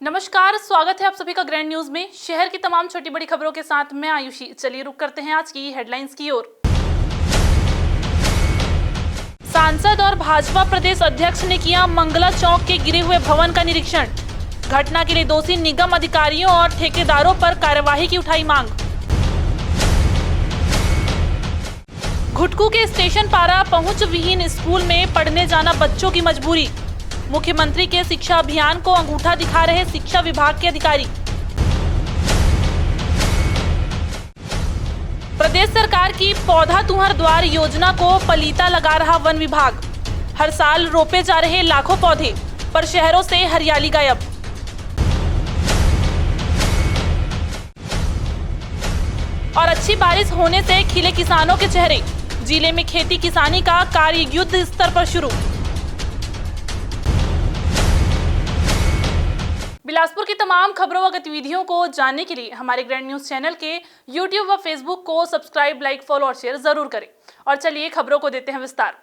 नमस्कार, स्वागत है आप सभी का ग्रैंड न्यूज में। शहर की तमाम छोटी बड़ी खबरों के साथ मैं आयुषी। चलिए रुक करते हैं आज की हेडलाइंस की ओर। सांसद और भाजपा प्रदेश अध्यक्ष ने किया मंगला चौक के गिरे हुए भवन का निरीक्षण। घटना के लिए दोषी निगम अधिकारियों और ठेकेदारों पर कार्यवाही की उठाई मांग। घुटकू के स्टेशन पारा पहुंच विहीन स्कूल में पढ़ने जाना बच्चों की मजबूरी। मुख्यमंत्री के शिक्षा अभियान को अंगूठा दिखा रहे शिक्षा विभाग के अधिकारी। प्रदेश सरकार की पौधा तुहर द्वार योजना को पलीता लगा रहा वन विभाग। हर साल रोपे जा रहे लाखों पौधे, पर शहरों से हरियाली गायब। और अच्छी बारिश होने से खिले किसानों के चेहरे। जिले में खेती किसानी का कार्य युद्ध स्तर पर शुरू। बिलासपुर की तमाम खबरों व गतिविधियों को जानने के लिए हमारे ग्रैंड न्यूज चैनल के यूट्यूब व फेसबुक को सब्सक्राइब, लाइक, फॉलो और शेयर जरूर करें। और चलिए खबरों को देते हैं विस्तार।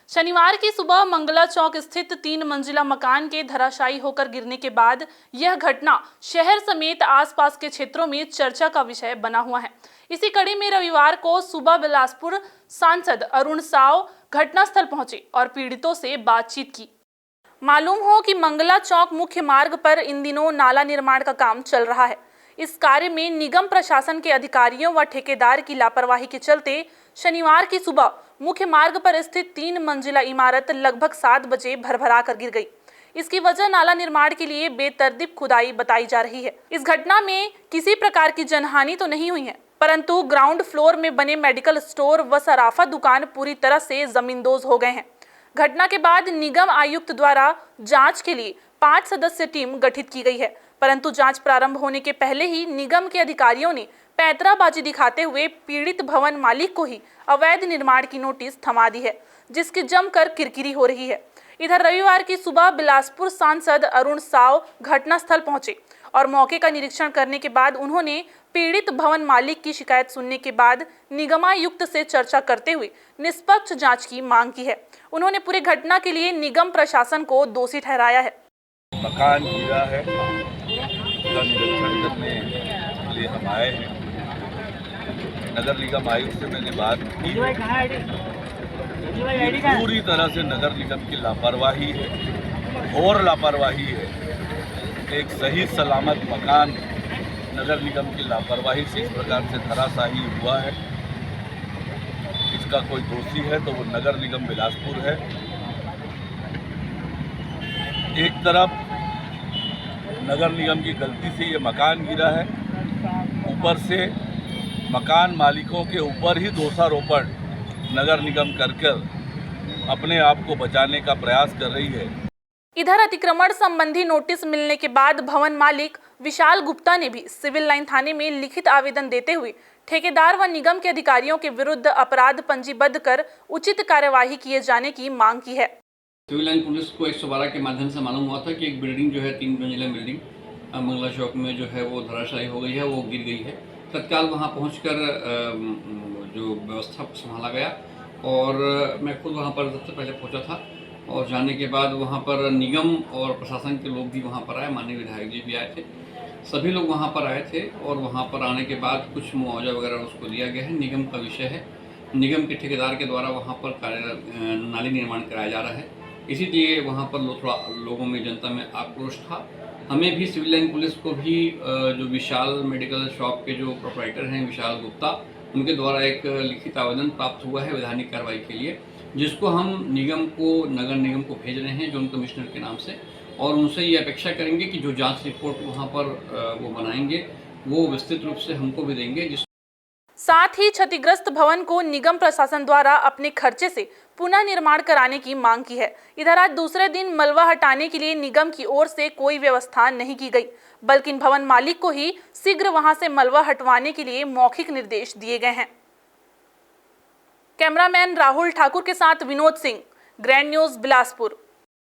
शनिवार की सुबह मंगला चौक स्थित 3 मंजिला मकान के धराशायी होकर गिरने के बाद यह घटना शहर समेत आसपास के क्षेत्रों में चर्चा का विषय बना हुआ है। इसी कड़ी में रविवार को सुबह बिलासपुर सांसद अरुण साव घटनास्थल पहुंचे और पीड़ितों से बातचीत की। मालूम हो कि मंगला चौक मुख्य मार्ग पर इन दिनों नाला निर्माण का काम चल रहा है। इस कार्य में निगम प्रशासन के अधिकारियों व ठेकेदार की लापरवाही के चलते शनिवार की सुबह मुख्य मार्ग पर स्थित 3 मंजिला इमारत लगभग 7 बजे भरभरा कर गिर गई। इसकी वजह नाला निर्माण के लिए बेतरतीब खुदाई बताई जा रही है। इस घटना में किसी प्रकार की जनहानि तो नहीं हुई है, परंतु ग्राउंड फ्लोर में बने मेडिकल स्टोर व सराफा दुकान पूरी तरह से जमींदोज हो गए हैं। घटना के बाद निगम आयुक्त द्वारा जांच के लिए 5 सदस्यीय टीम गठित की गई है, परंतु जांच प्रारंभ होने के पहले ही निगम के अधिकारियों ने पैंतराबाजी दिखाते हुए पीड़ित भवन मालिक को ही अवैध निर्माण की नोटिस थमा दी है, जिसकी जमकर किरकिरी हो रही है। इधर रविवार की सुबह बिलासपुर सांसद अरुण साव घटनास्थल पहुंचे और मौके का निरीक्षण करने के बाद उन्होंने पीड़ित भवन मालिक की शिकायत सुनने के बाद निगमायुक्त से चर्चा करते हुए निष्पक्ष जांच की मांग की है। उन्होंने पूरी घटना के लिए निगम प्रशासन को दोषी ठहराया है। मकान गिरा है, उसका निरीक्षण करने के लिए हम आए हैं। नगर निगम आयुक्त से मैंने बात की। पूरी तरह से नगर निगम की लापरवाही है, घोर लापरवाही है। एक सही सलामत मकान नगर निगम की लापरवाही से इस प्रकार से धराशायी हुआ है। इसका कोई दोषी है तो वो नगर निगम बिलासपुर है। एक तरफ नगर निगम की गलती से ये मकान गिरा है, ऊपर से मकान मालिकों के ऊपर ही दोषारोपण नगर निगम कर अपने आप को बचाने का प्रयास कर रही है। इधर अतिक्रमण संबंधी नोटिस मिलने के बाद भवन मालिक विशाल गुप्ता ने भी सिविल लाइन थाने में लिखित आवेदन देते हुए ठेकेदार व निगम के अधिकारियों के विरुद्ध अपराध पंजीबद्ध कर उचित कार्यवाही किए जाने की मांग की है। सिविल लाइन पुलिस को 112 के माध्यम से मालूम हुआ था कि एक बिल्डिंग जो है 3 मंजिला बिल्डिंग मंगला चौक में जो है वो धराशायी हो गई है, वो गिर गई है। तत्काल वहाँ पहुँचकर जो व्यवस्था संभाला गया और मैं खुद वहाँ पर सबसे पहले पहुँचा था और जाने के बाद वहाँ पर निगम और प्रशासन के लोग भी वहाँ पर आए, माननीय विधायक जी भी आए थे, सभी लोग वहाँ पर आए थे और वहाँ पर आने के बाद कुछ मुआवजा वगैरह उसको दिया गया है। निगम का विषय है, निगम के ठेकेदार के द्वारा वहाँ पर नाली निर्माण कराया जा रहा है, इसीलिए वहाँ पर थोड़ा लोगों में, जनता में आक्रोश था। हमें भी सिविल लाइन पुलिस को भी जो विशाल मेडिकल शॉप के जो प्रोप्राइटर हैं विशाल गुप्ता, उनके द्वारा एक लिखित आवेदन प्राप्त हुआ है वैधानिक कार्रवाई के लिए, जिसको हम निगम को, नगर निगम को भेज रहे हैं जोन कमिश्नर के नाम से, और उनसे ये अपेक्षा करेंगे कि जो जांच रिपोर्ट वहाँ पर वो बनाएंगे वो विस्तृत रूप से हमको भी देंगे। साथ ही क्षतिग्रस्त भवन को निगम प्रशासन द्वारा अपने खर्चे से पुनः निर्माण कराने की मांग की है। इधर आज दूसरे दिन मलबा हटाने के लिए निगम की ओर से कोई व्यवस्था नहीं की गई, बल्कि भवन मालिक को ही शीघ्र वहां से मलबा हटवाने के लिए मौखिक निर्देश दिए गए हैं। कैमरामैन राहुल ठाकुर के साथ विनोद सिंह, ग्रैंड न्यूज बिलासपुर।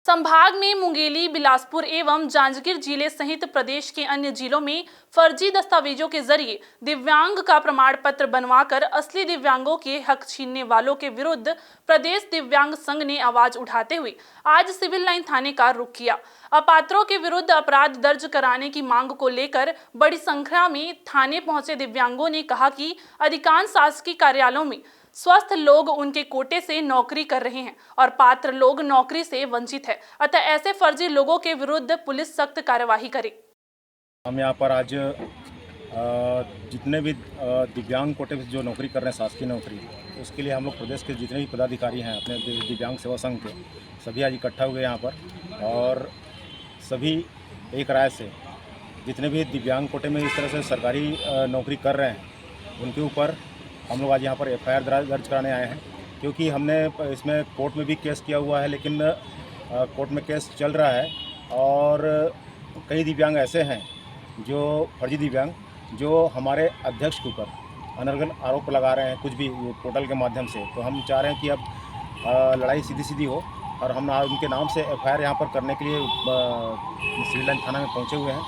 संभाग में मुंगेली, बिलासपुर एवं जांजगीर जिले सहित प्रदेश के अन्य जिलों में फर्जी दस्तावेजों के जरिए दिव्यांग का प्रमाण पत्र बनवाकर असली दिव्यांगों के हक छीनने वालों के विरुद्ध प्रदेश दिव्यांग संघ ने आवाज उठाते हुए आज सिविल लाइन थाने का रुख किया। अपात्रों के विरुद्ध अपराध दर्ज कराने की मांग को लेकर बड़ी संख्या में थाने पहुंचे दिव्यांगों ने कहा कि अधिकांश शासकीय कार्यालयों में स्वस्थ लोग उनके कोटे से नौकरी कर रहे हैं और पात्र लोग नौकरी से वंचित है, अतः ऐसे फर्जी लोगों के विरुद्ध पुलिस सख्त कार्यवाही करे। हम यहाँ पर आज जितने भी दिव्यांग कोटे से जो नौकरी कर रहे हैं शासकीय नौकरी, उसके लिए हम लोग प्रदेश के जितने भी पदाधिकारी हैं अपने दिव्यांग सेवा संघ के सभी आज इकट्ठा हुए यहाँ पर, और सभी एक राय से जितने भी दिव्यांग कोटे में इस तरह से सरकारी नौकरी कर रहे हैं उनके ऊपर हम लोग आज यहाँ पर एफआईआर दर्ज कराने आए हैं, क्योंकि हमने इसमें कोर्ट में भी केस किया हुआ है, लेकिन कोर्ट में केस चल रहा है और कई दिव्यांग ऐसे हैं जो फर्जी दिव्यांग जो हमारे अध्यक्ष के ऊपर अनर्गल आरोप लगा रहे हैं कुछ भी पोर्टल के माध्यम से। तो हम चाह रहे हैं कि अब लड़ाई सीधी सीधी हो और हम उनके नाम से एफआईआर यहाँ पर करने के लिए सिविल लाइन थाना में पहुँचे हुए हैं,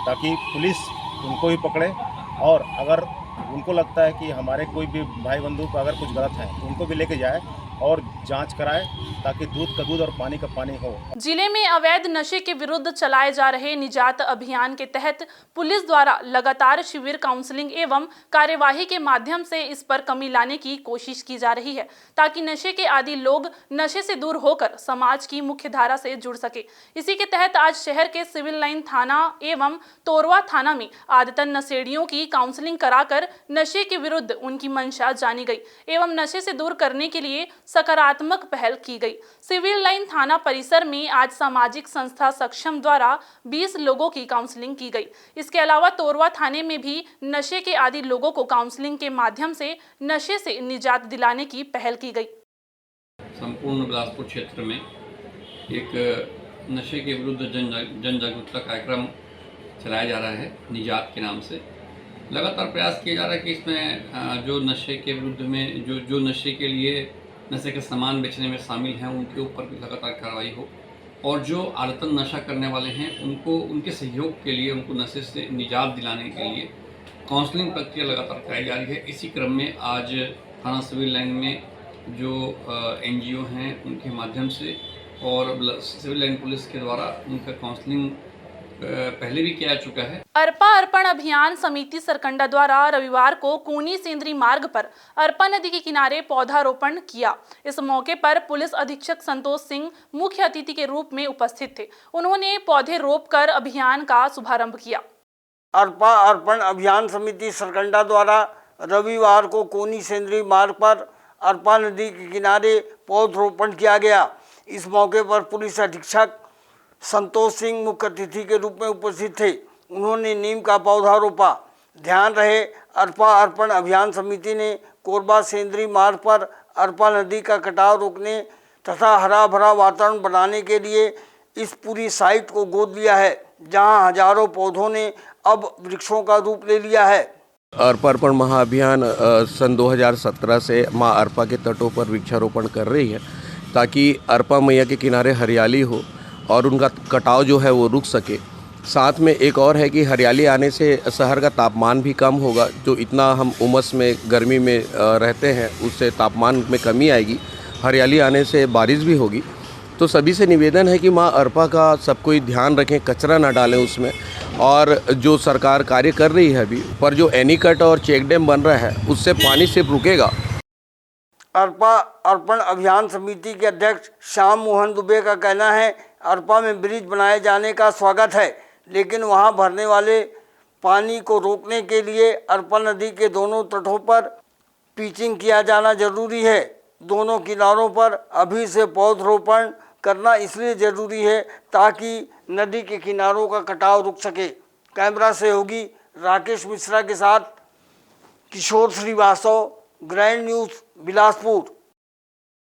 ताकि पुलिस उनको ही पकड़े और अगर उनको लगता है कि हमारे कोई भी भाई बंधु का अगर कुछ गलत है तो उनको भी लेके जाए और जांच कराए, ताकि दूध का दूध और पानी का पानी हो। जिले में अवैध नशे के विरुद्ध चलाए जा रहे निजात अभियान के तहत पुलिस द्वारा लगातार शिविर, काउंसलिंग एवं कार्यवाही के माध्यम से इस पर कमी लाने की कोशिश की जा रही है, ताकि नशे के आदी लोग नशे से दूर होकर समाज की मुख्य धारा से जुड़ सके। इसी के तहत आज शहर के सिविल लाइन थाना एवं तोरवा थाना में आदतन नशेड़ियों की काउंसलिंग कराकर नशे के विरुद्ध उनकी मंशा जानी गई एवं नशे से दूर करने के लिए सकारात्मक पहल की गई। सिविल लाइन थाना परिसर में आज सामाजिक संस्था सक्षम द्वारा 20 लोगों की काउंसलिंग की गई। इसके अलावा तोरवा थाने में भी नशे के आदी लोगों को काउंसलिंग के माध्यम से नशे से निजात दिलाने की पहल की गई। संपूर्ण बिलासपुर क्षेत्र में एक नशे के विरुद्ध जन जागरूकता कार्यक्रम चलाया जा रहा है निजात के नाम से। लगातार प्रयास किया जा रहा है कि इसमें जो नशे के विरुद्ध में जो नशे के लिए नशे के सामान बेचने में शामिल हैं उनके ऊपर भी लगातार कार्रवाई हो, और जो आदतन नशा करने वाले हैं उनको उनके सहयोग के लिए, उनको नशे से निजात दिलाने के लिए काउंसलिंग प्रक्रिया लगातार कराई जा रही है। इसी क्रम में आज थाना सिविल लाइन में जो एनजीओ हैं उनके माध्यम से और सिविल लाइन पुलिस के द्वारा उनका काउंसलिंग पहले भी किया जा चुका है। अरपा अर्पण अभियान समिति सरकंडा द्वारा रविवार को कूनी सेंद्री मार्ग पर अरपा नदी के किनारे पौधारोपण किया। इस मौके पर पुलिस अधीक्षक संतोष सिंह मुख्य अतिथि के रूप में उपस्थित थे। उन्होंने पौधे रोपकर अभियान का शुभारंभ किया। अरपा अर्पण अभियान समिति सरकंडा द्वारा रविवार को कूनी सेंद्री मार्ग पर अरपा नदी के किनारे पौधरोपण किया गया। इस मौके पर पुलिस अधीक्षक संतोष सिंह मुख्य अतिथि के रूप में उपस्थित थे। उन्होंने नीम का पौधा रोपा। ध्यान रहे, अरपा अर्पण अभियान समिति ने कोरबा सेंद्री मार्ग पर अरपा नदी का कटाव रोकने तथा हरा भरा वातावरण बनाने के लिए इस पूरी साइट को गोद लिया है, जहां हजारों पौधों ने अब वृक्षों का रूप ले लिया है। अरपा अर्पण महाअभियान सन 2017 से माँ अरपा के तटों पर वृक्षारोपण कर रही है, ताकि अरपा मैया के किनारे हरियाली हो और उनका कटाव जो है वो रुक सके। साथ में एक और है कि हरियाली आने से शहर का तापमान भी कम होगा, जो इतना हम उमस में गर्मी में रहते हैं उससे तापमान में कमी आएगी। हरियाली आने से बारिश भी होगी। तो सभी से निवेदन है कि माँ अरपा का सब कोई ध्यान रखें, कचरा ना डालें उसमें, और जो सरकार कार्य कर रही है अभी पर जो एनीकट और चेक डैम बन रहा है उससे पानी सिर्फ रुकेगा। अरपा अर्पण अभियान समिति के अध्यक्ष श्याम मोहन दुबे का कहना है, अरपा में ब्रिज बनाए जाने का स्वागत है, लेकिन वहां भरने वाले पानी को रोकने के लिए अरपा नदी के दोनों तटों पर पिचिंग किया जाना जरूरी है। दोनों किनारों पर अभी से पौधरोपण करना इसलिए ज़रूरी है ताकि नदी के किनारों का कटाव रुक सके। कैमरा सहयोगी राकेश मिश्रा के साथ किशोर श्रीवास्तव, ग्रैंड न्यूज़ बिलासपुर।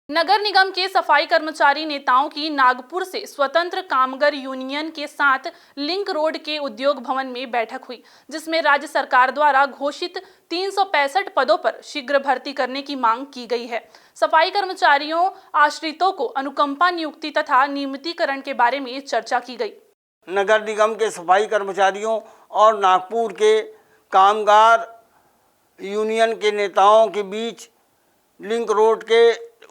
नगर निगम के सफाई कर्मचारी नेताओं की नागपुर से स्वतंत्र कामगार यूनियन के साथ लिंक रोड के उद्योग भवन में बैठक हुई, जिसमें राज्य सरकार द्वारा घोषित 365 पदों पर शीघ्र भर्ती करने की मांग की गई है। सफाई कर्मचारियों आश्रितों को अनुकंपा नियुक्ति तथा नियमितीकरण के बारे में चर्चा की गई। नगर निगम के सफाई कर्मचारियों और नागपुर के कामगार यूनियन के नेताओं के बीच लिंक रोड के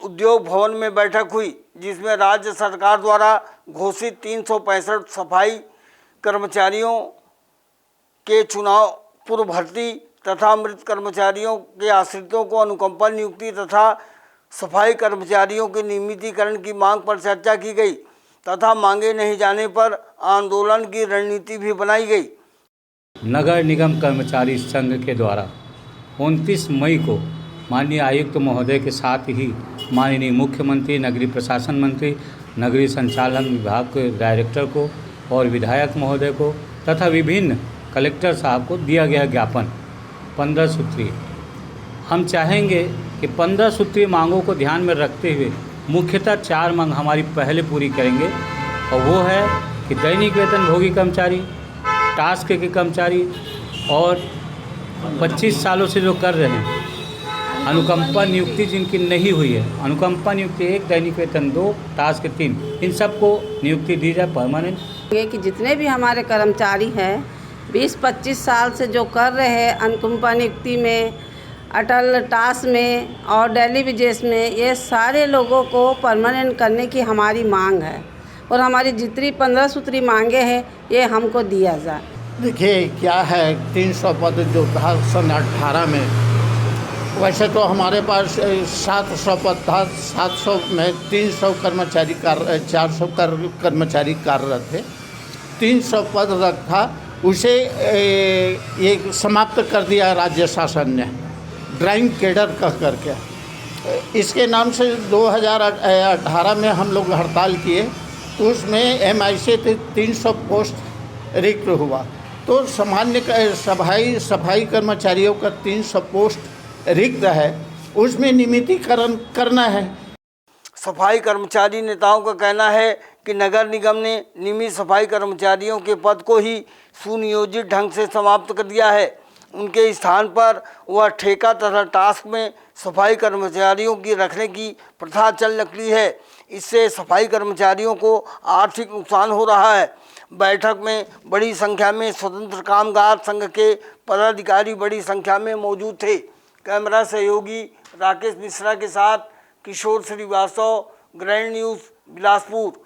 उद्योग भवन में बैठक हुई, जिसमें राज्य सरकार द्वारा घोषित 365 सफाई कर्मचारियों के चुनाव पूर्व भर्ती तथा मृत कर्मचारियों के आश्रितों को अनुकंपा नियुक्ति तथा सफाई कर्मचारियों के नियमितीकरण की मांग पर चर्चा की गई तथा मांगे नहीं जाने पर आंदोलन की रणनीति भी बनाई गई। नगर निगम कर्मचारी संघ के द्वारा 29 मई को माननीय आयुक्त महोदय के साथ ही माननीय मुख्यमंत्री, नगरीय प्रशासन मंत्री, नगरीय संचालन विभाग के डायरेक्टर को और विधायक महोदय को तथा विभिन्न कलेक्टर साहब को दिया गया ज्ञापन 15 सूत्रीय। हम चाहेंगे कि 15 सूत्रीय मांगों को ध्यान में रखते हुए मुख्यतः 4 मांग हमारी पहले पूरी करेंगे, और वो है कि दैनिक वेतन भोगी कर्मचारी, टास्क के कर्मचारी और 25 सालों से जो कर रहे हैं अनुकंपा नियुक्ति जिनकी नहीं हुई है, अनुकंपा नियुक्ति 1, दैनिक वेतन 2, टास्क 3, इन सबको नियुक्ति दी जाए परमानेंट। ये कि जितने भी हमारे कर्मचारी हैं 20-25 साल से जो कर रहे हैं अनुकंपा नियुक्ति में, अटल टास्क में और डेली वेजेस में, ये सारे लोगों को परमानेंट करने की हमारी मांग है और हमारी जितनी 15 सूत्री मांगे हैं ये हमको दिया जाए। देखिए क्या है, 300 पद जो था सन 18 में, वैसे तो हमारे पास 700 पद था। 700 में 300 कर्मचारी 400 कर्मचारी कार्यरत थे। 300 पद रखा, उसे ये समाप्त कर दिया राज्य शासन ने ड्राइंग कैडर कह करके। इसके नाम से 2018 में हम लोग हड़ताल किए, तो उसमें MI से 300 पोस्ट रिक्त हुआ। तो सामान्य सफाई कर्मचारियों का 300 पोस्ट रिक्त है, उसमें नियमितीकरण करना है। सफाई कर्मचारी नेताओं का कहना है कि नगर निगम ने नियमित सफाई कर्मचारियों के पद को ही सुनियोजित ढंग से समाप्त कर दिया है। उनके स्थान पर वह ठेका तथा टास्क में सफाई कर्मचारियों की रखने की प्रथा चल निकली है। इससे सफाई कर्मचारियों को आर्थिक नुकसान हो रहा है। बैठक में बड़ी संख्या में स्वतंत्र कामगार संघ के पदाधिकारी बड़ी संख्या में मौजूद थे। कैमरा सहयोगी राकेश मिश्रा के साथ किशोर श्रीवास्तव, ग्रैंड न्यूज़, बिलासपुर।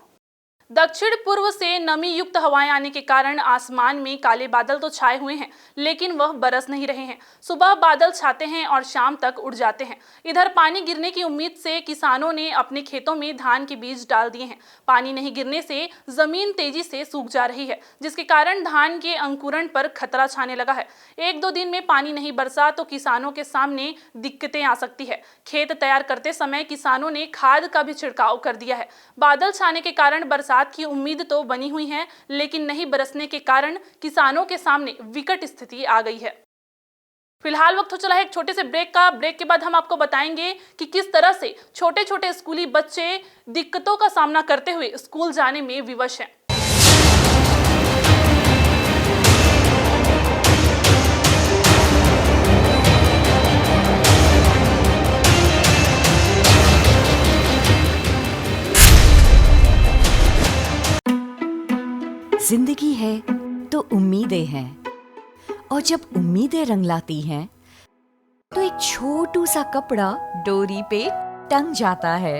दक्षिण पूर्व से नमी युक्त हवाएं आने के कारण आसमान में काले बादल तो छाए हुए हैं, लेकिन वह बरस नहीं रहे हैं। सुबह बादल छाते हैं और शाम तक उड़ जाते हैं। इधर पानी गिरने की उम्मीद से किसानों ने अपने खेतों में धान के बीज डाल दिए हैं। पानी नहीं गिरने से जमीन तेजी से सूख जा रही है, जिसके कारण धान के अंकुरण पर खतरा छाने लगा है। 1-2 दिन में पानी नहीं बरसा तो किसानों के सामने दिक्कतें आ सकती है। खेत तैयार करते समय किसानों ने खाद का भी छिड़काव कर दिया है। बादल छाने के कारण बरसात की उम्मीद तो बनी हुई है, लेकिन नहीं बरसने के कारण किसानों के सामने विकट स्थिति आ गई है। फिलहाल वक्त हो चला है एक छोटे से ब्रेक का। ब्रेक के बाद हम आपको बताएंगे कि किस तरह से छोटे छोटे स्कूली बच्चे दिक्कतों का सामना करते हुए स्कूल जाने में विवश हैं। जिंदगी है तो उम्मीदें हैं, और जब उम्मीदें रंग लाती हैं तो एक छोटू सा कपड़ा डोरी पे टंग जाता है।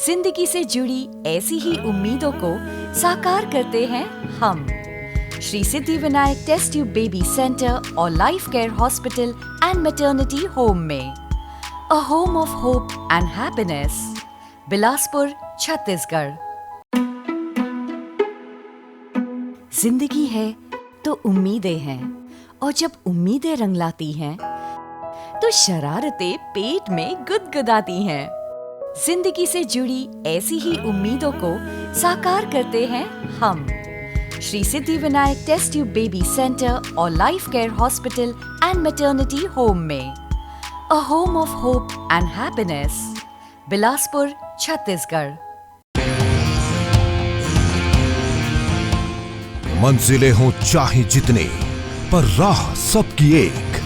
जिंदगी से जुड़ी ऐसी ही उम्मीदों को साकार करते हैं हम Shri Siddhi Vinayak test tube baby centre और life care hospital and maternity home में। A home of hope and happiness, Bilaspur, Chhattisgarh. जिंदगी है तो उम्मीदें हैं, और जब उम्मीदें रंग लाती हैं तो शरारतें पेट में गुदगुदाती हैं। जिंदगी से जुड़ी ऐसी ही उम्मीदों को साकार करते हैं हम Shri Siddhi Vinayak test tube baby centre और life care hospital and maternity home में। A home of hope and happiness, Bilaspur, Chhattisgarh. मंजिलें हों चाहे जितने, पर राह सबकी एक।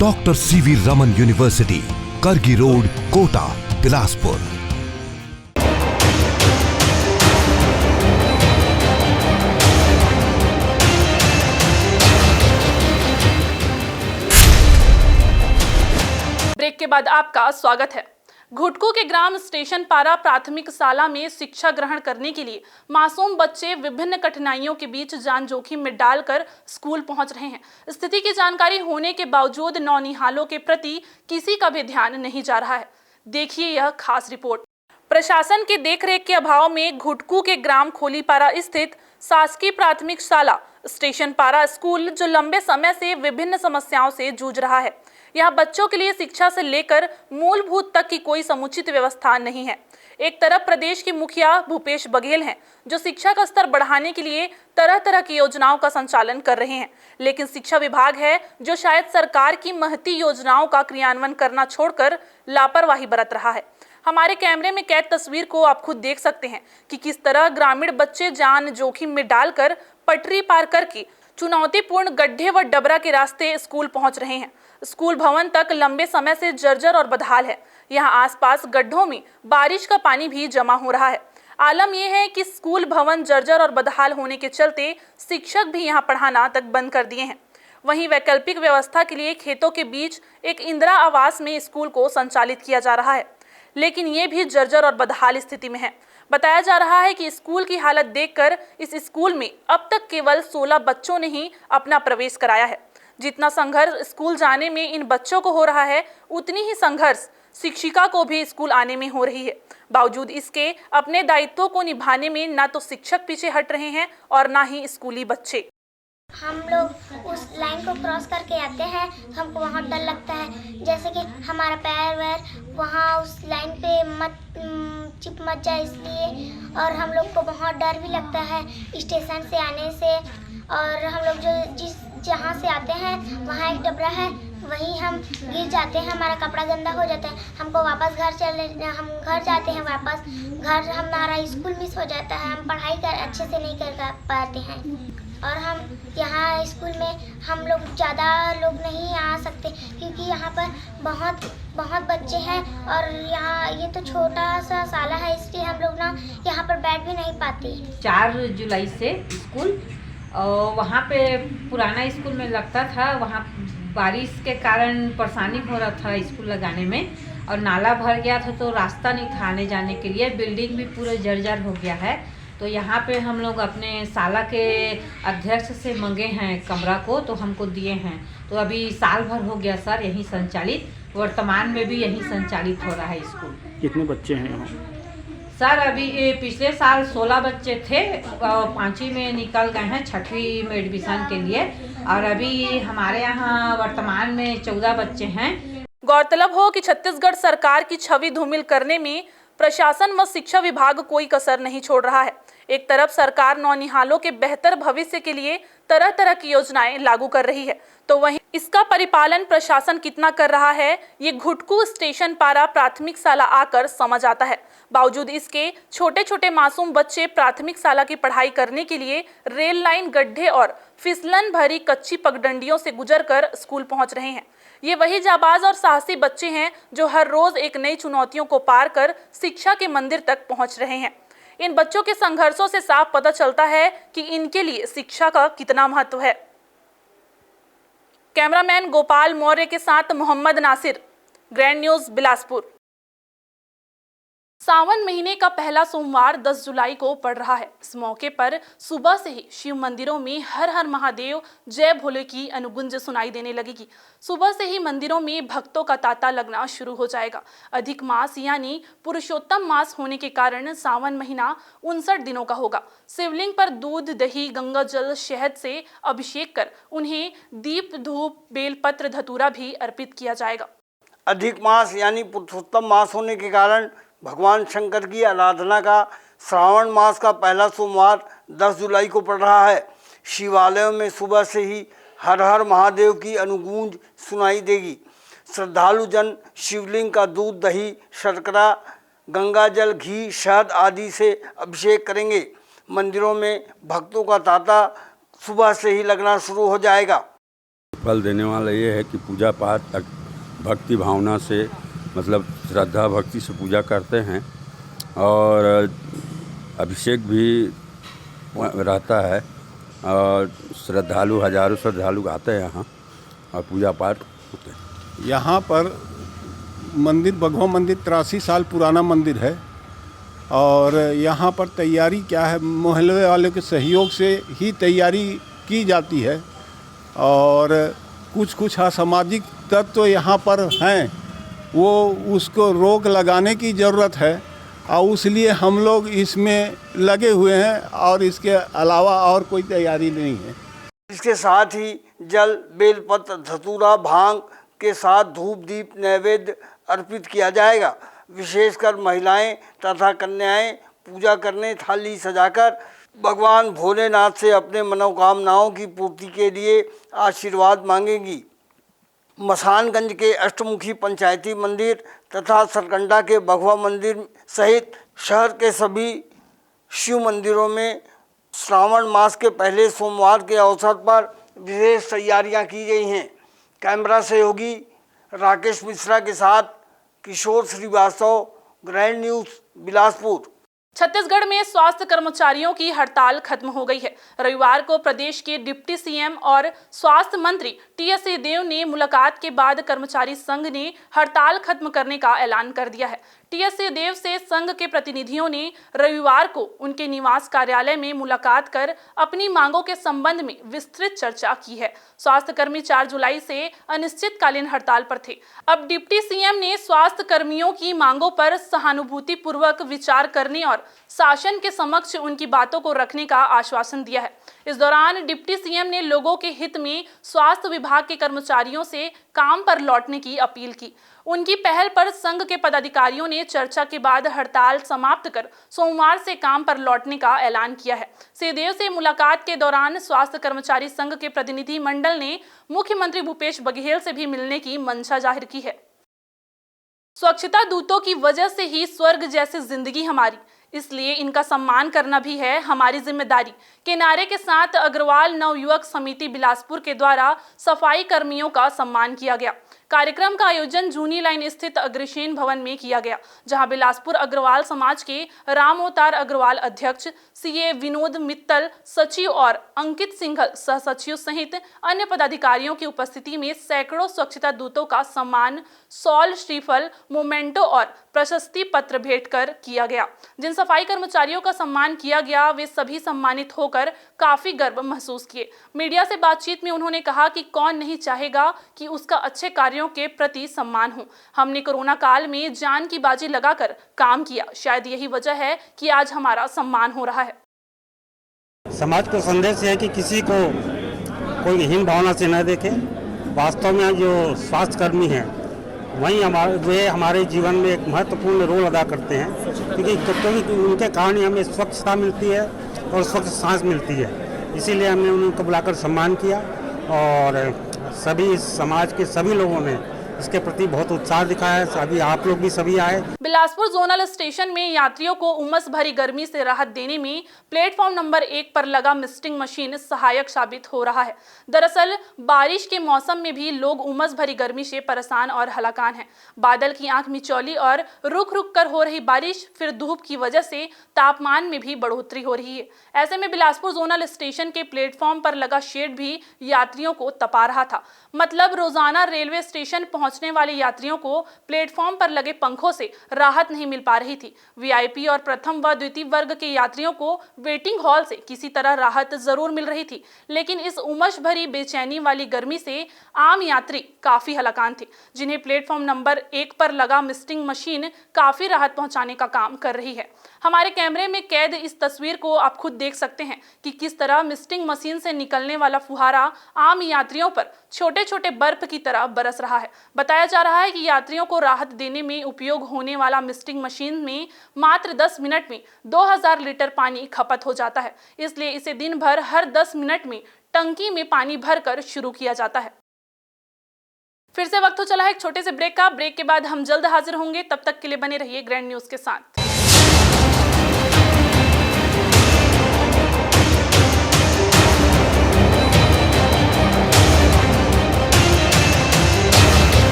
Doctor CV Raman university, Kargi road, Kota, Bilaspur. Break के बाद आपका स्वागत है। घुटकू के ग्राम स्टेशन पारा प्राथमिक शाला में शिक्षा ग्रहण करने के लिए मासूम बच्चे विभिन्न कठिनाइयों के बीच जान जोखिम में डालकर स्कूल पहुंच रहे हैं। स्थिति की जानकारी होने के बावजूद नौनिहालों के प्रति किसी का भी ध्यान नहीं जा रहा है। देखिए यह खास रिपोर्ट। प्रशासन के देखरेख के अभाव में घुटकू के ग्राम खोलीपारा स्थित शासकीय प्राथमिक शाला स्टेशन पारा स्कूल जो लंबे समय से विभिन्न समस्याओं से जूझ रहा है। यहाँ बच्चों के लिए शिक्षा से लेकर मूलभूत तक की कोई समुचित व्यवस्था नहीं है। एक तरफ प्रदेश के मुखिया भूपेश बघेल हैं जो शिक्षा का स्तर बढ़ाने के लिए तरह तरह की योजनाओं का संचालन कर रहे हैं, लेकिन शिक्षा विभाग है जो शायद सरकार की महती योजनाओं का क्रियान्वयन करना छोड़कर लापरवाही बरत रहा है। हमारे कैमरे में कैद तस्वीर को आप खुद देख सकते हैं कि किस तरह ग्रामीण बच्चे जान जोखिम में डालकर पटरी पार करके चुनौतीपूर्ण गड्ढे व डबरा के रास्ते स्कूल पहुंच रहे हैं। स्कूल भवन तक लंबे समय से जर्जर और बदहाल है। यहाँ आसपास गड्ढों में बारिश का पानी भी जमा हो रहा है। आलम यह है कि स्कूल भवन जर्जर और बदहाल होने के चलते शिक्षक भी यहाँ पढ़ाना तक बंद कर दिए हैं। वहीं वैकल्पिक व्यवस्था के लिए खेतों के बीच एक इंदिरा आवास में स्कूल को संचालित किया जा रहा है, लेकिन ये भी जर्जर और बदहाल स्थिति में है। बताया जा रहा है कि स्कूल की हालत देखकर इस स्कूल में अब तक केवल 16 बच्चों ने ही अपना प्रवेश कराया है। जितना संघर्ष स्कूल जाने में इन बच्चों को हो रहा है, उतनी ही संघर्ष शिक्षिका को भी स्कूल आने में हो रही है। बावजूद इसके अपने दायित्वों को निभाने में ना तो शिक्षक पीछे हट रहे हैं और ना ही स्कूली बच्चे। हम लोग उस लाइन को क्रॉस करके आते हैं, हमको वहाँ डर लगता है, जैसे कि हमारा पैर वैर वहाँ उस लाइन पे चिप मत जाए इसलिए। और हम लोग को बहुत डर भी लगता है स्टेशन से आने से। और हम लोग जो जहाँ से आते हैं वहाँ एक डबरा है, वहीं हम गिर जाते हैं, हमारा कपड़ा गंदा हो जाता है, हमको वापस हम घर जाते हैं वापस घर, हमारा स्कूल मिस हो जाता है, हम पढ़ाई अच्छे से नहीं कर पाते हैं। और हम यहाँ स्कूल में हम लोग ज़्यादा लोग नहीं आ सकते क्योंकि यहाँ पर बहुत बच्चे हैं और यहाँ ये तो छोटा सा शाला है, इसलिए हम लोग ना यहाँ पर बैठ भी नहीं पाते। 4 जुलाई से स्कूल वहाँ पे पुराना स्कूल में लगता था, वहाँ बारिश के कारण परेशानी हो रहा था स्कूल लगाने में और नाला भर गया था तो रास्ता नहीं था आने जाने के लिए। बिल्डिंग भी पूरा जर्जर हो गया है। तो यहाँ पे हम लोग अपने शाला के अध्यक्ष से मांगे हैं कमरा को, तो हमको दिए हैं। तो अभी साल भर हो गया सर यहीं संचालित, वर्तमान में भी यहीं संचालित हो रहा है स्कूल। कितने बच्चे हैं यहाँ? सर अभी पिछले साल 16 बच्चे थे, 5वीं में निकल गए हैं 6वीं में एडमिशन के लिए, और अभी हमारे यहाँ वर्तमान में 14 बच्चे हैं। गौरतलब हो कि छत्तीसगढ़ सरकार की छवि धूमिल करने में प्रशासन व शिक्षा विभाग कोई कसर नहीं छोड़ रहा है। एक तरफ सरकार नौनिहालों के बेहतर भविष्य के लिए तरह तरह की योजनाएं लागू कर रही है, तो वहीं इसका परिपालन प्रशासन कितना कर रहा है, ये घुटकू स्टेशन पारा प्राथमिक शाला आकर समझ आता है। बावजूद इसके छोटे छोटे मासूम बच्चे प्राथमिक शाला की पढ़ाई करने के लिए रेल लाइन, गड्ढे और फिसलन भरी कच्ची पगडंडियों से गुजरकर स्कूल पहुंच रहे हैं। ये वही जाबाज और साहसी बच्चे हैं जो हर रोज एक नई चुनौतियों को पार कर शिक्षा के मंदिर तक पहुंच रहे हैं। इन बच्चों के संघर्षों से साफ पता चलता है कि इनके लिए शिक्षा का कितना महत्व है। कैमरामैन गोपाल मौर्य के साथ मोहम्मद नासिर, ग्रैंड न्यूज, बिलासपुर। सावन महीने का पहला सोमवार 10 जुलाई को पड़ रहा है। इस मौके पर सुबह से ही शिव मंदिरों में हर हर महादेव, जय भोले की अनुगुंज सुनाई देने लगेगी। सुबह से ही मंदिरों में भक्तों का तांता लगना शुरू हो जाएगा। अधिक मास यानी पुरुषोत्तम मास होने के कारण सावन महीना 59 दिनों का होगा। शिवलिंग पर दूध, दही, गंगा जल, शहद से अभिषेक कर उन्हें दीप, धूप, बेलपत्र, धतूरा भी अर्पित किया जाएगा। अधिक मास यानी पुरुषोत्तम मास होने के कारण भगवान शंकर की आराधना का श्रावण मास का पहला सोमवार 10 जुलाई को पड़ रहा है। शिवालयों में सुबह से ही हर हर महादेव की अनुगूंज सुनाई देगी। श्रद्धालु जन शिवलिंग का दूध, दही, शर्करा गंगा जल, घी, शहद आदि से अभिषेक करेंगे। मंदिरों में भक्तों का तांता सुबह से ही लगना शुरू हो जाएगा। फल देने वाला ये है कि पूजा पाठ भक्ति भावना से, मतलब श्रद्धा भक्ति से पूजा करते हैं और अभिषेक भी रहता है और श्रद्धालु, हजारों श्रद्धालु आते हैं यहाँ और पूजा पाठ होते हैं। यहाँ पर मंदिर, भगवान मंदिर 83 साल पुराना मंदिर है और यहाँ पर तैयारी क्या है, मोहल्ले वालों के सहयोग से ही तैयारी की जाती है और कुछ असामाजिक तत्व तो यहाँ पर हैं, वो उसको रोक लगाने की ज़रूरत है और इसलिए हम लोग इसमें लगे हुए हैं और इसके अलावा और कोई तैयारी नहीं है। इसके साथ ही जल, बेलपत्र, धतूरा, भांग के साथ धूप दीप नैवेद्य अर्पित किया जाएगा। विशेषकर महिलाएं तथा कन्याएं पूजा करने थाली सजाकर भगवान भोलेनाथ से अपने मनोकामनाओं की पूर्ति के लिए आशीर्वाद मांगेंगी। मसानगंज के अष्टमुखी पंचायती मंदिर तथा सरकंडा के भगवा मंदिर सहित शहर के सभी शिव मंदिरों में श्रावण मास के पहले सोमवार के अवसर पर विशेष तैयारियां की गई हैं। कैमरा सहयोगी राकेश मिश्रा के साथ किशोर श्रीवास्तव, ग्रैंड न्यूज़, बिलासपुर। छत्तीसगढ़ में स्वास्थ्य कर्मचारियों की हड़ताल खत्म हो गई है। रविवार को प्रदेश के डिप्टी सीएम और स्वास्थ्य मंत्री टीएस सिंहदेव ने मुलाकात के बाद कर्मचारी संघ ने हड़ताल खत्म करने का ऐलान कर दिया है। टीएस सिंहदेव से संघ के प्रतिनिधियों ने रविवार को उनके निवास कार्यालय में मुलाकात कर अपनी मांगों के संबंध में विस्तृत चर्चा की है। स्वास्थ्य कर्मी 4 जुलाई से अनिश्चितकालीन हड़ताल पर थे। अब डिप्टी सीएम ने स्वास्थ्य कर्मियों की मांगों पर सहानुभूतिपूर्वक विचार करने और शासन के समक्ष उनकी बातों को रखने का आश्वासन दिया है। इस दौरान डिप्टी सीएम ने लोगों के हित में स्वास्थ्य विभाग के कर्मचारियों से काम पर लौटने की अपील की। उनकी पहल पर संघ के पदाधिकारियों ने चर्चा के बाद हड़ताल समाप्त कर सोमवार से काम पर लौटने का ऐलान किया है। सिंहदेव से मुलाकात के दौरान स्वास्थ्य कर्मचारी संघ के प्रतिनिधि मंडल ने मुख्यमंत्री भूपेश बघेल से भी मिलने की मंशा जाहिर की है। स्वच्छता दूतों की वजह से ही स्वर्ग जैसी जिंदगी हमारी, इसलिए इनका सम्मान करना भी है हमारी जिम्मेदारी के नारे के साथ अग्रवाल नवयुवक समिति बिलासपुर के द्वारा सफाई कर्मियों का सम्मान किया गया। कार्यक्रम का आयोजन जूनी लाइन स्थित अग्रसेन भवन में किया गया, जहां बिलासपुर अग्रवाल समाज के राम अवतार अग्रवाल अध्यक्ष, सीए विनोद मित्तल सचिव और अंकित सिंघल सह सचिव सहित अन्य पदाधिकारियों की उपस्थिति में सैकड़ों स्वच्छता दूतों का सम्मान सॉल, श्रीफल, मोमेंटो और प्रशस्ति पत्र भेंट कर किया गया। जिन सफाई कर्मचारियों का सम्मान किया गया वे सभी सम्मानित होकर काफी गर्व महसूस किए। मीडिया से बातचीत में उन्होंने कहा कि कौन नहीं चाहेगा कि उसका अच्छे कार्यों के प्रति सम्मान हो। हमने कोरोना काल में जान की बाजी लगाकर काम किया, शायद यही वजह है कि आज हमारा सम्मान हो रहा है। समाज को संदेश है कि किसी को कोई हीन भावना से न देखे। वास्तव में जो स्वास्थ्य कर्मी हैं वही हमारे जीवन में एक महत्वपूर्ण रोल अदा करते हैं, क्योंकि उनके कारण ही हमें स्वच्छता मिलती है और स्वच्छ सांस मिलती है। इसीलिए हमने उनको बुलाकर सम्मान किया और सभी समाज के सभी लोगों ने इसके प्रति बहुत उत्साह दिखाया है। अभी आप लोग भी सभी आए। बिलासपुर जोनल स्टेशन में यात्रियों को उमस भरी गर्मी से राहत देने में प्लेटफॉर्म नंबर 1 पर लगा मिस्टिंग मशीन सहायक साबित हो रहा है। दरअसल बारिश के मौसम में भी लोग उमस भरी गर्मी से परेशान और हलाकान हैं। बादल की आंख मिचौली और रुक रुक कर हो रही बारिश, फिर धूप की वजह से तापमान में भी बढ़ोतरी हो रही है। ऐसे में बिलासपुर जोनल स्टेशन के प्लेटफॉर्म पर लगा शेड भी यात्रियों को तपा रहा था। मतलब रोजाना रेलवे स्टेशन पहुंचने वाले यात्रियों को प्लेटफॉर्म पर लगे पंखों से राहत नहीं मिल पा रही थी। वीआईपी और प्रथम व द्वितीय वर्ग के यात्रियों को वेटिंग हॉल से किसी तरह राहत जरूर मिल रही थी, लेकिन इस उमस भरी बेचैनी वाली गर्मी से आम यात्री काफी हलाकान थे, जिन्हें प्लेटफॉर्म नंबर 1 पर लगा मिस्टिंग मशीन काफी राहत पहुंचाने का काम कर रही है। हमारे कैमरे में कैद इस तस्वीर को आप खुद देख सकते हैं कि किस तरह मिस्टिंग मशीन से निकलने वाला फुहारा आम यात्रियों पर छोटे छोटे बर्फ की तरह बरस रहा है। बताया जा रहा है कि यात्रियों को राहत देने में उपयोग होने वाला मिस्टिंग मशीन में मात्र 10 मिनट में 2000 लीटर पानी खपत हो जाता है, इसलिए इसे दिन भर हर 10 मिनट में टंकी में पानी भरकर शुरू किया जाता है। फिर से वक्त हो चला है एक छोटे से ब्रेक का। ब्रेक के बाद हम जल्द हाजिर होंगे, तब तक के लिए बने रहिए ग्रैंड न्यूज के साथ।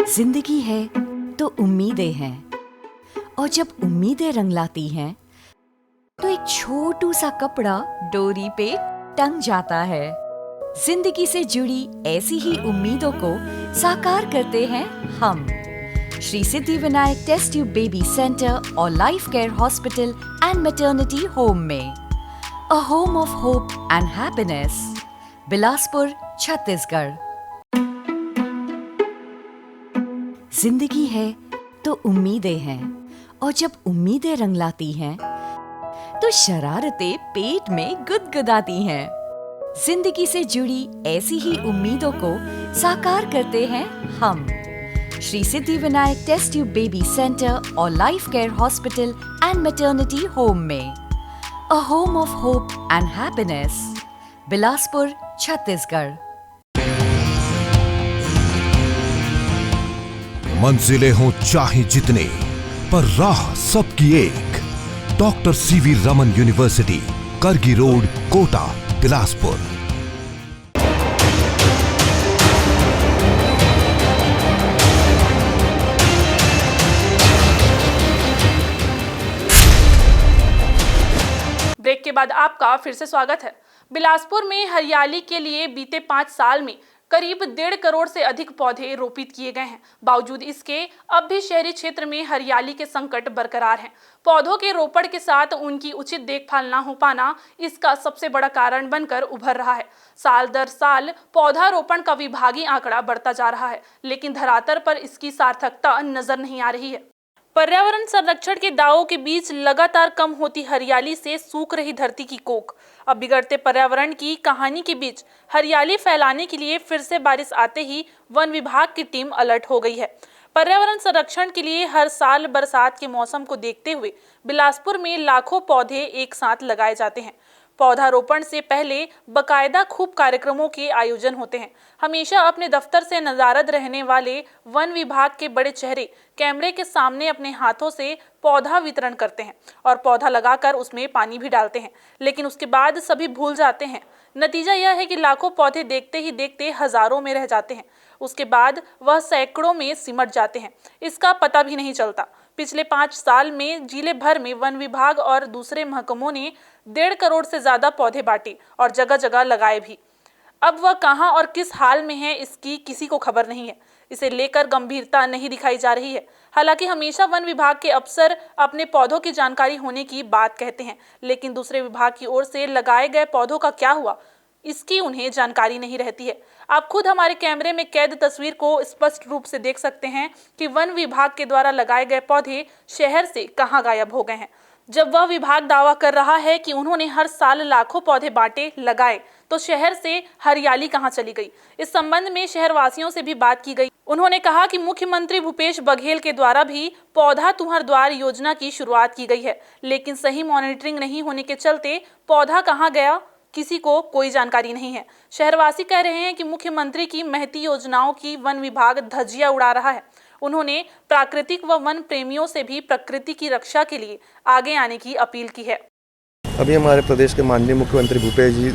जिंदगी है तो उम्मीदें हैं, और जब उम्मीदें रंग लाती हैं तो एक छोटू सा कपड़ा डोरी पे टंग जाता है। जिंदगी से जुड़ी ऐसी ही उम्मीदों को साकार करते हैं हम Shri Siddhi Vinayak test tube baby centre और life care hospital and maternity home में। A home of hope and happiness, Bilaspur, Chhattisgarh. जिंदगी है तो उम्मीदें हैं, और जब उम्मीदें रंग लाती हैं तो शरारतें पेट में गुदगुदाती हैं। जिंदगी से जुड़ी ऐसी ही उम्मीदों को साकार करते हैं हम Shri Siddhi Vinayak test tube baby centre और life care hospital and maternity home में। A home of hope and happiness, Bilaspur, Chhattisgarh. मंजिलें हों चाहे जितने, पर राह सबकी एक। Doctor CV Raman university, Kargi road, Kota, Bilaspur. Break के बाद आपका फिर से स्वागत है। बिलासपुर में हरियाली के लिए बीते 5 साल में करीब 1.5 करोड़ से अधिक पौधे रोपित किए गए हैं। बावजूद इसके अब भी शहरी क्षेत्र में हरियाली के संकट बरकरार हैं। पौधों के रोपण के साथ उनकी उचित देखभाल न हो पाना इसका सबसे बड़ा कारण बनकर उभर रहा है। साल दर साल पौधारोपण का विभागीय आंकड़ा बढ़ता जा रहा है, लेकिन धरातल पर इसकी सार्थकता नजर नहीं आ रही है। पर्यावरण संरक्षण के दावों के बीच लगातार कम होती हरियाली से सूख रही धरती की कोख। अब बिगड़ते पर्यावरण की कहानी के बीच हरियाली फैलाने के लिए फिर से बारिश आते ही वन विभाग की टीम अलर्ट हो गई है। पर्यावरण संरक्षण के लिए हर साल बरसात के मौसम को देखते हुए बिलासपुर में लाखों पौधे एक साथ लगाए जाते हैं। पौधारोपण से पहले बकायदा खूब कार्यक्रमों के आयोजन होते हैं। हमेशा अपने दफ्तर से नदारद रहने वाले वन विभाग के बड़े चेहरे कैमरे के सामने अपने हाथों से पौधा वितरण करते हैं और पौधा लगाकर उसमें पानी भी डालते हैं, लेकिन उसके बाद सभी भूल जाते हैं। नतीजा यह है कि लाखों पौधे देखते ही देखते हजारों में रह जाते हैं। उसके बाद वह सैकड़ों में सिमट जाते हैं, इसका पता भी नहीं चलता। पिछले 5 साल में जिले भर में वन विभाग और दूसरे महकमों ने 1.5 करोड़ से ज्यादा पौधे बांटे और जगह जगह लगाए भी। अब वह कहां और किस हाल में है, इसकी किसी को खबर नहीं है। इसे लेकर गंभीरता नहीं दिखाई जा रही है। हालांकि हमेशा वन विभाग के अफसर अपने पौधों की जानकारी होने की बात कहते हैं, लेकिन दूसरे विभाग की ओर से लगाए गए पौधों का क्या हुआ, इसकी उन्हें जानकारी नहीं रहती है। आप खुद हमारे कैमरे में कैद तस्वीर को स्पष्ट रूप से देख सकते हैं कि वन विभाग के द्वारा लगाए गए पौधे शहर से कहां गायब हो गए हैं। जब वह विभाग दावा कर रहा है कि उन्होंने हर साल लाखों पौधे बांटे लगाए, तो शहर से हरियाली कहां चली गई? इस संबंध में शहरवासियों से भी बात की गई। उन्होंने कहा कि मुख्यमंत्री भूपेश बघेल के द्वारा भी पौधा तुम्हार द्वार योजना की शुरुआत की गई है, लेकिन सही मॉनिटरिंग नहीं होने के चलते पौधा कहां गया, किसी को कोई जानकारी नहीं है। शहरवासी कह रहे हैं कि मुख्यमंत्री की महती योजनाओं की वन विभाग धज्जियां उड़ा रहा है। उन्होंने प्राकृतिक व वन प्रेमियों से भी प्रकृति की रक्षा के लिए आगे आने की अपील की है। अभी हमारे प्रदेश के माननीय मुख्यमंत्री भूपेश जी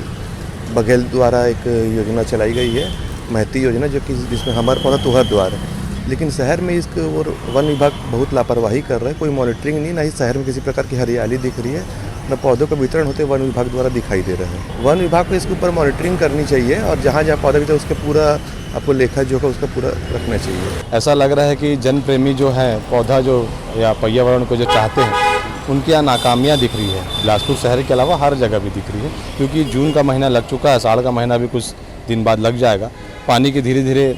बघेल द्वारा एक योजना चलाई गई है, महती योजना, जो कि जिसमें हमारा पौधा तुहर द्वार है। लेकिन शहर में इसको और वन विभाग बहुत लापरवाही कर रहा है। कोई मॉनिटरिंग नहीं, ना ही शहर में किसी प्रकार की हरियाली दिख रही है, न पौधों का वितरण होते वन विभाग द्वारा दिखाई दे रहा है। वन विभाग को इसके ऊपर मॉनिटरिंग करनी चाहिए और जहाँ जहाँ पौधा वितरण उसका पूरा आपको लेखा जोखा उसका पूरा रखना चाहिए। ऐसा लग रहा है कि जन प्रेमी जो हैं, पौधा जो या पर्यावरण को जो चाहते हैं, उनकी यहाँ नाकामियाँ दिख रही है। बिलासपुर शहर के अलावा हर जगह भी दिख रही है, क्योंकि जून का महीना लग चुका है, आषाढ़ का महीना भी कुछ दिन बाद लग जाएगा। पानी की धीरे धीरे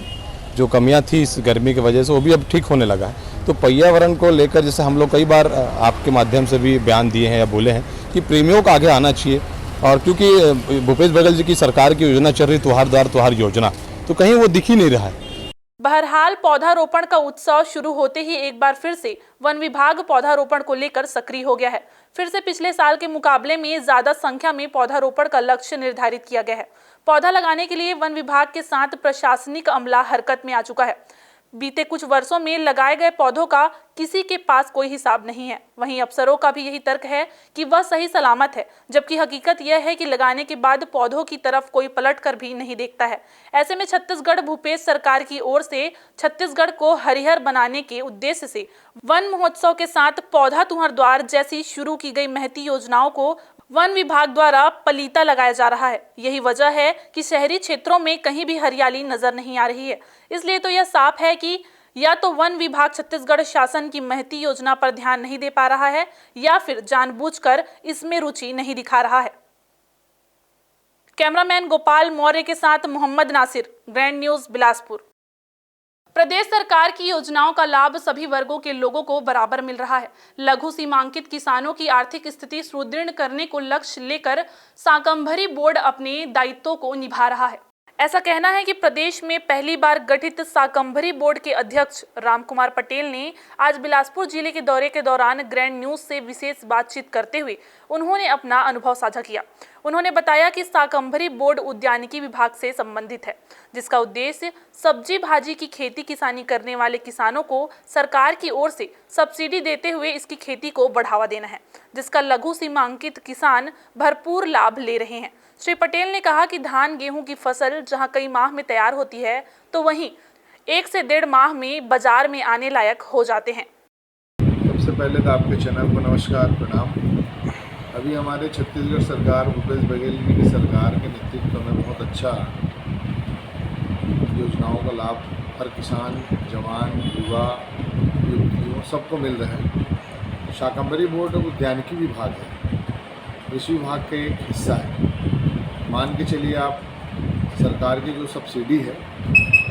जो कमियां थी इस गर्मी की वजह से, वो भी अब ठीक होने लगा है। तो पर्यावरण को लेकर जैसे हम लोग कई बार आपके माध्यम से भी बयान दिए हैं या बोले हैं कि प्रेमियों को आगे आना चाहिए, और क्योंकि भूपेश बघेल जी की सरकार की योजना चल रही तुहार द्वार तुहार योजना, तो कहीं वो दिख ही नहीं रहा है। बहरहाल पौधारोपण का उत्सव शुरू होते ही एक बार फिर से वन विभाग पौधारोपण को लेकर सक्रिय हो गया है। फिर से पिछले साल के मुकाबले में ज्यादा संख्या में पौधारोपण का लक्ष्य निर्धारित किया गया है। पौधा लगाने के लिए वन विभाग के साथ प्रशासनिक अमला हरकत में आ चुका है। बीते कुछ वर्षों में लगाए गए पौधों का किसी के पास कोई हिसाब नहीं है। वहीं अफसरों का भी यही तर्क है कि वह सही सलामत है, जबकि हकीकत यह है कि लगाने के बाद पौधों की तरफ कोई पलट कर भी नहीं देखता है। ऐसे में छत्तीसगढ़ भूपेश सरकार की ओर से छत्तीसगढ़ को हरिहर बनाने के उद्देश्य से वन महोत्सव के साथ पौधा तुहर द्वार जैसी शुरू की गई महती योजनाओं को वन विभाग द्वारा पलीता लगाया जा रहा है। यही वजह है कि शहरी क्षेत्रों में कहीं भी हरियाली नजर नहीं आ रही है। इसलिए तो यह साफ है कि या तो वन विभाग छत्तीसगढ़ शासन की महती योजना पर ध्यान नहीं दे पा रहा है या फिर जानबूझकर इसमें रुचि नहीं दिखा रहा है। कैमरामैन गोपाल मौर्य के साथ मोहम्मद नासिर, ग्रैंड न्यूज, बिलासपुर। प्रदेश सरकार की योजनाओं का लाभ सभी वर्गों के लोगों को बराबर मिल रहा है। लघु सीमांकित किसानों की आर्थिक स्थिति सुदृढ़ करने को लक्ष्य लेकर शाकंभरी बोर्ड अपने दायित्वों को निभा रहा है। ऐसा कहना है कि प्रदेश में पहली बार गठित शाकंभरी बोर्ड के अध्यक्ष रामकुमार पटेल ने आज बिलासपुर जिले के दौरे के दौरान ग्रैंड न्यूज से विशेष बातचीत करते हुए उन्होंने अपना अनुभव साझा किया। उन्होंने बताया कि शाकंभरी बोर्ड उद्यानिकी विभाग से संबंधित है, जिसका उद्देश्य सब्जी भाजी की खेती किसानी करने वाले किसानों को सरकार की ओर से सब्सिडी देते हुए इसकी खेती को बढ़ावा देना है, जिसका लघु सीमांकित किसान भरपूर लाभ ले रहे हैं। श्री पटेल ने कहा कि धान गेहूं की फसल जहां कई माह में तैयार होती है, तो वहीं 1 से 1.5 माह में बाजार में आने लायक हो जाते हैं। सबसे पहले तो आपके चैनल को नमस्कार, प्रणाम। अभी हमारे छत्तीसगढ़ सरकार भूपेश बघेल जी की सरकार के नेतृत्व में बहुत अच्छा योजनाओं का लाभ हर किसान, जवान, युवा, युवतियों सबको मिल रहा है। शाकंभरी बोर्ड उद्यानिकी विभाग है, इस विभाग का एक हिस्सा है। मान के चलिए आप सरकार की जो सब्सिडी है,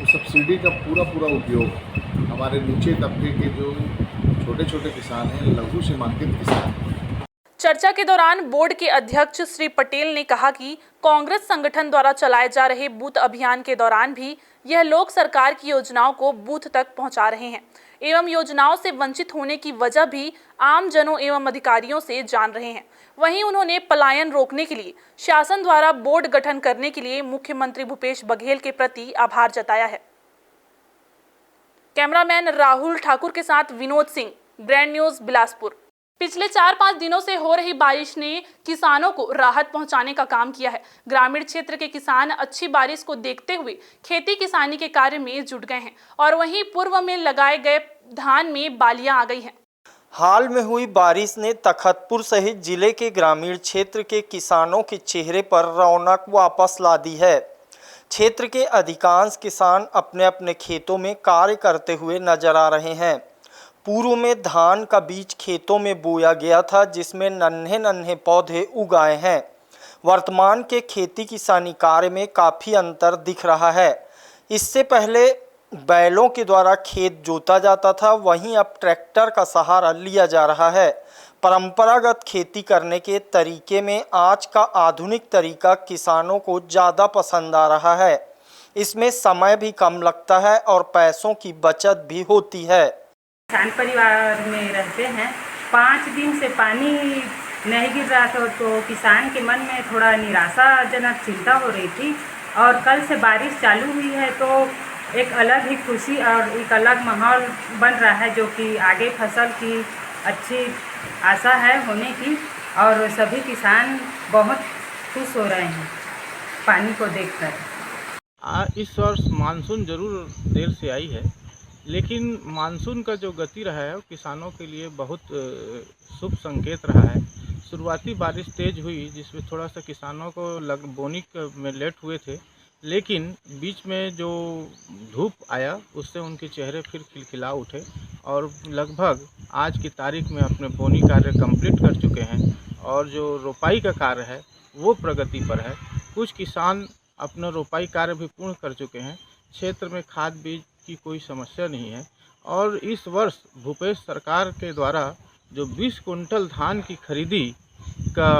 उस सब्सिडी का पूरा उपयोग हमारे नीचे तबके के जो छोटे छोटे किसान हैं, लघु सीमांकित किसान हैं। चर्चा के दौरान बोर्ड के अध्यक्ष श्री पटेल ने कहा कि कांग्रेस संगठन द्वारा चलाए जा रहे बूथ अभियान के दौरान भी यह लोग सरकार की योजनाओं को बूथ तक पहुंचा रहे हैं एवं योजनाओं से वंचित होने की वजह भी आम जनों एवं अधिकारियों से जान रहे हैं। वहीं उन्होंने पलायन रोकने के लिए शासन द्वारा बोर्ड गठन करने के लिए मुख्यमंत्री भूपेश बघेल के प्रति आभार जताया है। कैमरामैन राहुल ठाकुर के साथ विनोद सिंह, ग्रैंड न्यूज, बिलासपुर। पिछले 4-5 दिनों से हो रही बारिश ने किसानों को राहत पहुंचाने का काम किया है। ग्रामीण क्षेत्र के किसान अच्छी बारिश को देखते हुए खेती किसानी के कार्य में जुट गए हैं और वहीं पूर्व में लगाए गए धान में बालियां आ गई हैं। हाल में हुई बारिश ने तखतपुर सहित जिले के ग्रामीण क्षेत्र के किसानों के चेहरे पर रौनक वापस ला दी है। क्षेत्र के अधिकांश किसान अपने अपने खेतों में कार्य करते हुए नजर आ रहे हैं। पूर्व में धान का बीज खेतों में बोया गया था, जिसमें नन्हे नन्हे पौधे उगाए हैं। वर्तमान के खेती किसानी कार्य में काफ़ी अंतर दिख रहा है। इससे पहले बैलों के द्वारा खेत जोता जाता था, वहीं अब ट्रैक्टर का सहारा लिया जा रहा है। परंपरागत खेती करने के तरीके में आज का आधुनिक तरीका किसानों को ज़्यादा पसंद आ रहा है। इसमें समय भी कम लगता है और पैसों की बचत भी होती है। किसान परिवार में रहते हैं, 5 दिन से पानी नहीं गिर रहा था, तो किसान के मन में थोड़ा निराशाजनक चिंता हो रही थी और कल से बारिश चालू हुई है तो एक अलग ही खुशी और एक अलग माहौल बन रहा है, जो कि आगे फसल की अच्छी आशा है होने की और सभी किसान बहुत खुश हो रहे हैं पानी को देखकर। इस वर्ष मानसून जरूर देर से आई है, लेकिन मानसून का जो गति रहा है वो किसानों के लिए बहुत शुभ संकेत रहा है। शुरुआती बारिश तेज़ हुई, जिसमें थोड़ा सा किसानों को बोनी में लेट हुए थे, लेकिन बीच में जो धूप आया उससे उनके चेहरे फिर खिलखिला उठे और लगभग आज की तारीख में अपने बोनी कार्य कंप्लीट कर चुके हैं और जो रोपाई का कार्य है वो प्रगति पर है। कुछ किसान अपना रोपाई कार्य भी पूर्ण कर चुके हैं। क्षेत्र में खाद बीज की कोई समस्या नहीं है और इस वर्ष भूपेश सरकार के द्वारा जो 20 कुंटल धान की खरीदी का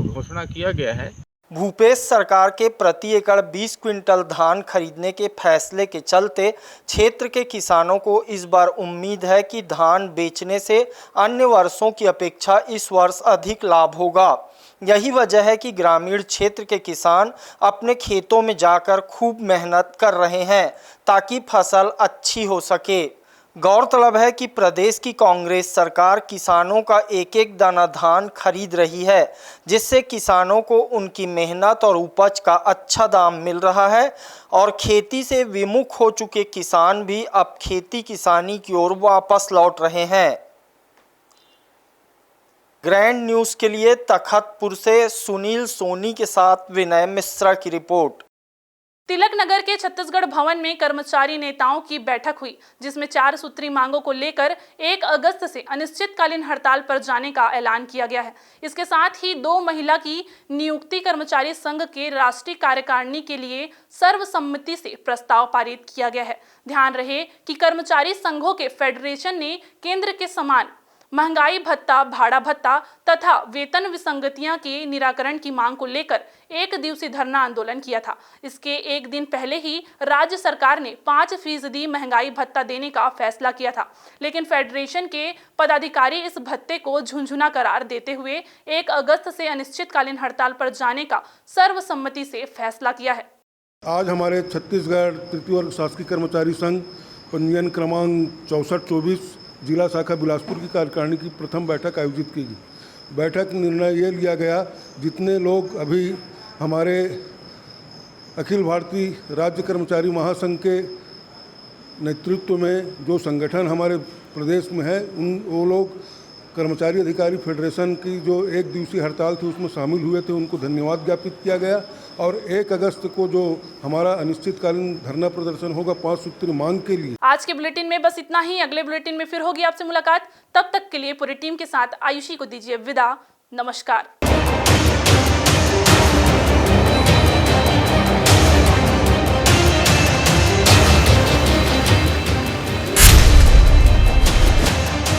घोषणा किया गया है। भूपेश सरकार के प्रति एकड़ 20 क्विंटल धान खरीदने के फैसले के चलते क्षेत्र के किसानों को इस बार उम्मीद है कि धान बेचने से अन्य वर्षों की अपेक्षा इस वर्ष अधिक लाभ होगा। यही वजह है कि ग्रामीण क्षेत्र के किसान अपने खेतों में जाकर खूब मेहनत कर रहे हैं ताकि फसल अच्छी हो सके। गौरतलब है कि प्रदेश की कांग्रेस सरकार किसानों का एक एक दाना धान खरीद रही है, जिससे किसानों को उनकी मेहनत और उपज का अच्छा दाम मिल रहा है और खेती से विमुख हो चुके किसान भी अब खेती किसानी की ओर वापस लौट रहे हैं। ग्रैंड न्यूज़ के लिए तखतपुर से सुनील सोनी के साथ विनय मिश्रा की रिपोर्ट। तिलक नगर के छत्तीसगढ़ भवन में कर्मचारी नेताओं की बैठक हुई, जिसमें 4 सूत्री मांगों को लेकर 1 अगस्त से अनिश्चितकालीन हड़ताल पर जाने का ऐलान किया गया है। इसके साथ ही 2 महिला की नियुक्ति कर्मचारी संघ के राष्ट्रीय कार्यकारिणी के लिए सर्वसम्मति से प्रस्ताव पारित किया गया है। ध्यान रहे कि कर्मचारी संघों के फेडरेशन ने केंद्र के समान महंगाई भत्ता, भाड़ा भत्ता तथा वेतन विसंगतियां के निराकरण की मांग को लेकर 1 दिवसीय धरना आंदोलन किया था। इसके 1 दिन पहले ही राज्य सरकार ने 5% महंगाई भत्ता देने का फैसला किया था, लेकिन फेडरेशन के पदाधिकारी इस भत्ते को झुंझुना करार देते हुए 1 अगस्त से अनिश्चितकालीन हड़ताल पर जाने का सर्वसम्मति से फैसला किया है। आज हमारे छत्तीसगढ़ तृतीय वर्ग शासकीय कर्मचारी संघ पंजीयन क्रमांक 6424 जिला शाखा बिलासपुर की कार्यकारिणी की प्रथम बैठक आयोजित की गई। बैठक में निर्णय ये लिया गया, जितने लोग अभी हमारे अखिल भारतीय राज्य कर्मचारी महासंघ के नेतृत्व में जो संगठन हमारे प्रदेश में है, वो लोग कर्मचारी अधिकारी फेडरेशन की जो 1 दिवसीय हड़ताल थी उसमें शामिल हुए थे, उनको धन्यवाद ज्ञापित किया गया। और 1 अगस्त को जो हमारा अनिश्चितकालीन धरना प्रदर्शन होगा 5 सूत्री मांग के लिए। आज के बुलेटिन में बस इतना ही। अगले बुलेटिन में फिर होगी आपसे मुलाकात। तब तक के लिए पूरी टीम के साथ आयुषी को दीजिए विदा। नमस्कार।